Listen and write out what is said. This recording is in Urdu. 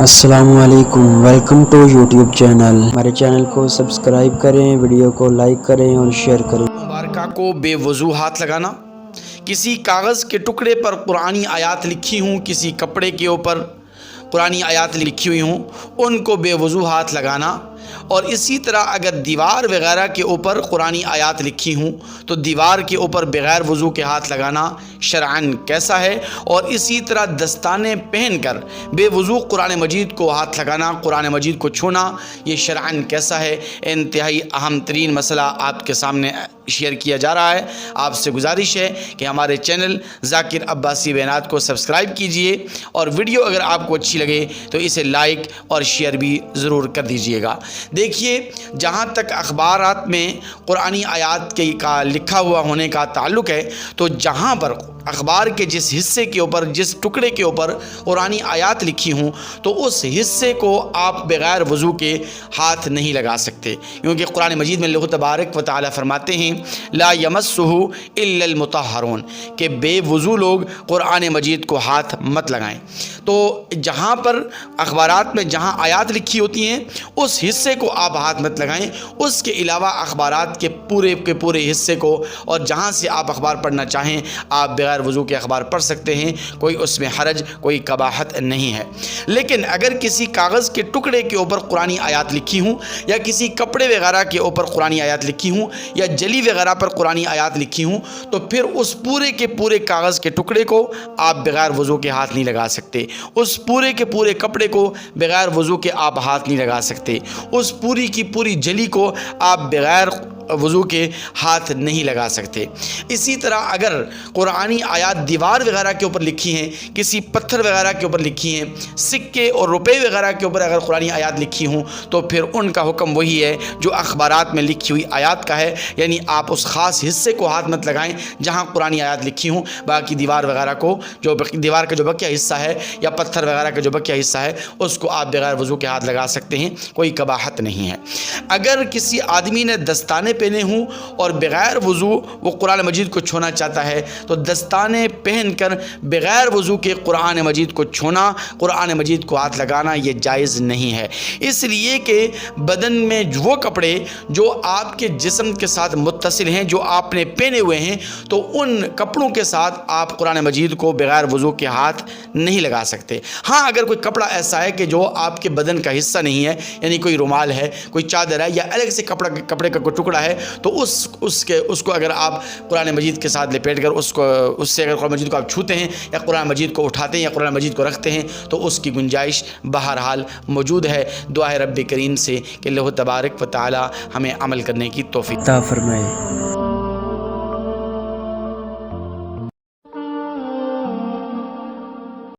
السلام علیکم، ویلکم ٹو یوٹیوب چینل۔ ہمارے چینل کو سبسکرائب کریں، ویڈیو کو لائک کریں اور شیئر کریں۔ مبارکہ کو بے وضو ہاتھ لگانا، کسی کاغذ کے ٹکڑے پر قرآنی آیات لکھی ہوں، کسی کپڑے کے اوپر قرآنی آیات لکھی ہوئی ہوں، ان کو بے وضو ہاتھ لگانا، اور اسی طرح اگر دیوار وغیرہ کے اوپر قرآنی آیات لکھی ہوں تو دیوار کے اوپر بغیر وضو کے ہاتھ لگانا شرعاً کیسا ہے، اور اسی طرح دستانے پہن کر بے وضو قرآن مجید کو ہاتھ لگانا، قرآن مجید کو چھونا، یہ شرعاً کیسا ہے۔ انتہائی اہم ترین مسئلہ آپ کے سامنے شیئر کیا جا رہا ہے۔ آپ سے گزارش ہے کہ ہمارے چینل ذاکر عباسی بیانات کو سبسکرائب کیجئے، اور ویڈیو اگر آپ کو اچھی لگے تو اسے لائک اور شیئر بھی ضرور کر دیجئے گا۔ دیکھیے، جہاں تک اخبارات میں قرآنی آیات کا لکھا ہوا ہونے کا تعلق ہے، تو جہاں پر اخبار کے جس حصے کے اوپر، جس ٹکڑے کے اوپر قرآنی آیات لکھی ہوں، تو اس حصے کو آپ بغیر وضو کے ہاتھ نہیں لگا سکتے، کیونکہ قرآن مجید میں اللہ تبارک و تعالی فرماتے ہیں لا یمسہ الا المطہرون، کہ بے وضو لوگ قرآن مجید کو ہاتھ مت لگائیں۔ تو جہاں پر اخبارات میں جہاں آیات لکھی ہوتی ہیں اس حصے کو آپ ہاتھ مت لگائیں، اس کے علاوہ اخبارات کے پورے حصے کو، اور جہاں سے آپ اخبار پڑھنا چاہیں آپ بغیر وضو کے اخبار پڑھ سکتے ہیں، کوئی اس میں حرج، کوئی قباحت نہیں ہے۔ لیکن اگر کسی کاغذ کے ٹکڑے کے اوپر قرآنی آیات لکھی ہوں، یا کسی کپڑے وغیرہ کے اوپر قرآنی آیات لکھی ہوں، یا جلی وغیرہ پر قرآنی آیات لکھی ہوں، تو پھر اس پورے کاغذ کے ٹکڑے کو آپ بغیر وضو کے ہاتھ نہیں لگا سکتے، اس پورے کپڑے کو بغیر وضو کے آپ ہاتھ نہیں لگا سکتے، اس پوری جلی کو آپ بغیر وضو کے ہاتھ نہیں لگا سکتے۔ اسی طرح اگر قرآنی آیات دیوار وغیرہ کے اوپر لکھی ہیں، کسی پتھر وغیرہ کے اوپر لکھی ہیں، سکے اور روپے وغیرہ کے اوپر اگر قرآنی آیات لکھی ہوں، تو پھر ان کا حکم وہی ہے جو اخبارات میں لکھی ہوئی آیات کا ہے، یعنی آپ اس خاص حصے کو ہاتھ مت لگائیں جہاں قرآنی آیات لکھی ہوں، باقی دیوار وغیرہ کو، جو دیوار کا جو بقیہ حصہ ہے یا پتھر وغیرہ کا جو بقیہ حصہ ہے، اس کو آپ بغیر وضو کے ہاتھ لگا سکتے ہیں، کوئی قباحت نہیں ہے۔ اگر کسی آدمی نے دستانے پہنے ہوں اور بغیر وضو وہ قرآن مجید کو چھونا چاہتا ہے، تو دستانے پہن کر بغیر وضو کے قرآن مجید کو چھونا، قرآن مجید کو ہاتھ لگانا یہ جائز نہیں ہے، اس لیے کہ بدن میں وہ کپڑے جو آپ کے جسم کے ساتھ متصل ہیں، جو آپ نے پہنے ہوئے ہیں، تو ان کپڑوں کے ساتھ آپ قرآن مجید کو بغیر وضو کے ہاتھ نہیں لگا سکتے۔ ہاں، اگر کوئی کپڑا ایسا ہے کہ جو آپ کے بدن کا حصہ نہیں ہے، یعنی کوئی رومال ہے، کوئی چادر ہے، یا الگ سے کپڑے کا کوئی ٹکڑا ہے، تو اس کو اگر آپ قرآن مجید کے ساتھ لپیٹ کر اس سے اگر قرآن مجید کو آپ چھوتے ہیں، یا قرآن مجید کو اٹھاتے ہیں، یا قرآن مجید کو رکھتے ہیں، تو اس کی گنجائش بہرحال موجود ہے۔ دعا ہے رب کریم سے کہ اللہ تبارک و تعالی ہمیں عمل کرنے کی توفیق عطا فرمائے۔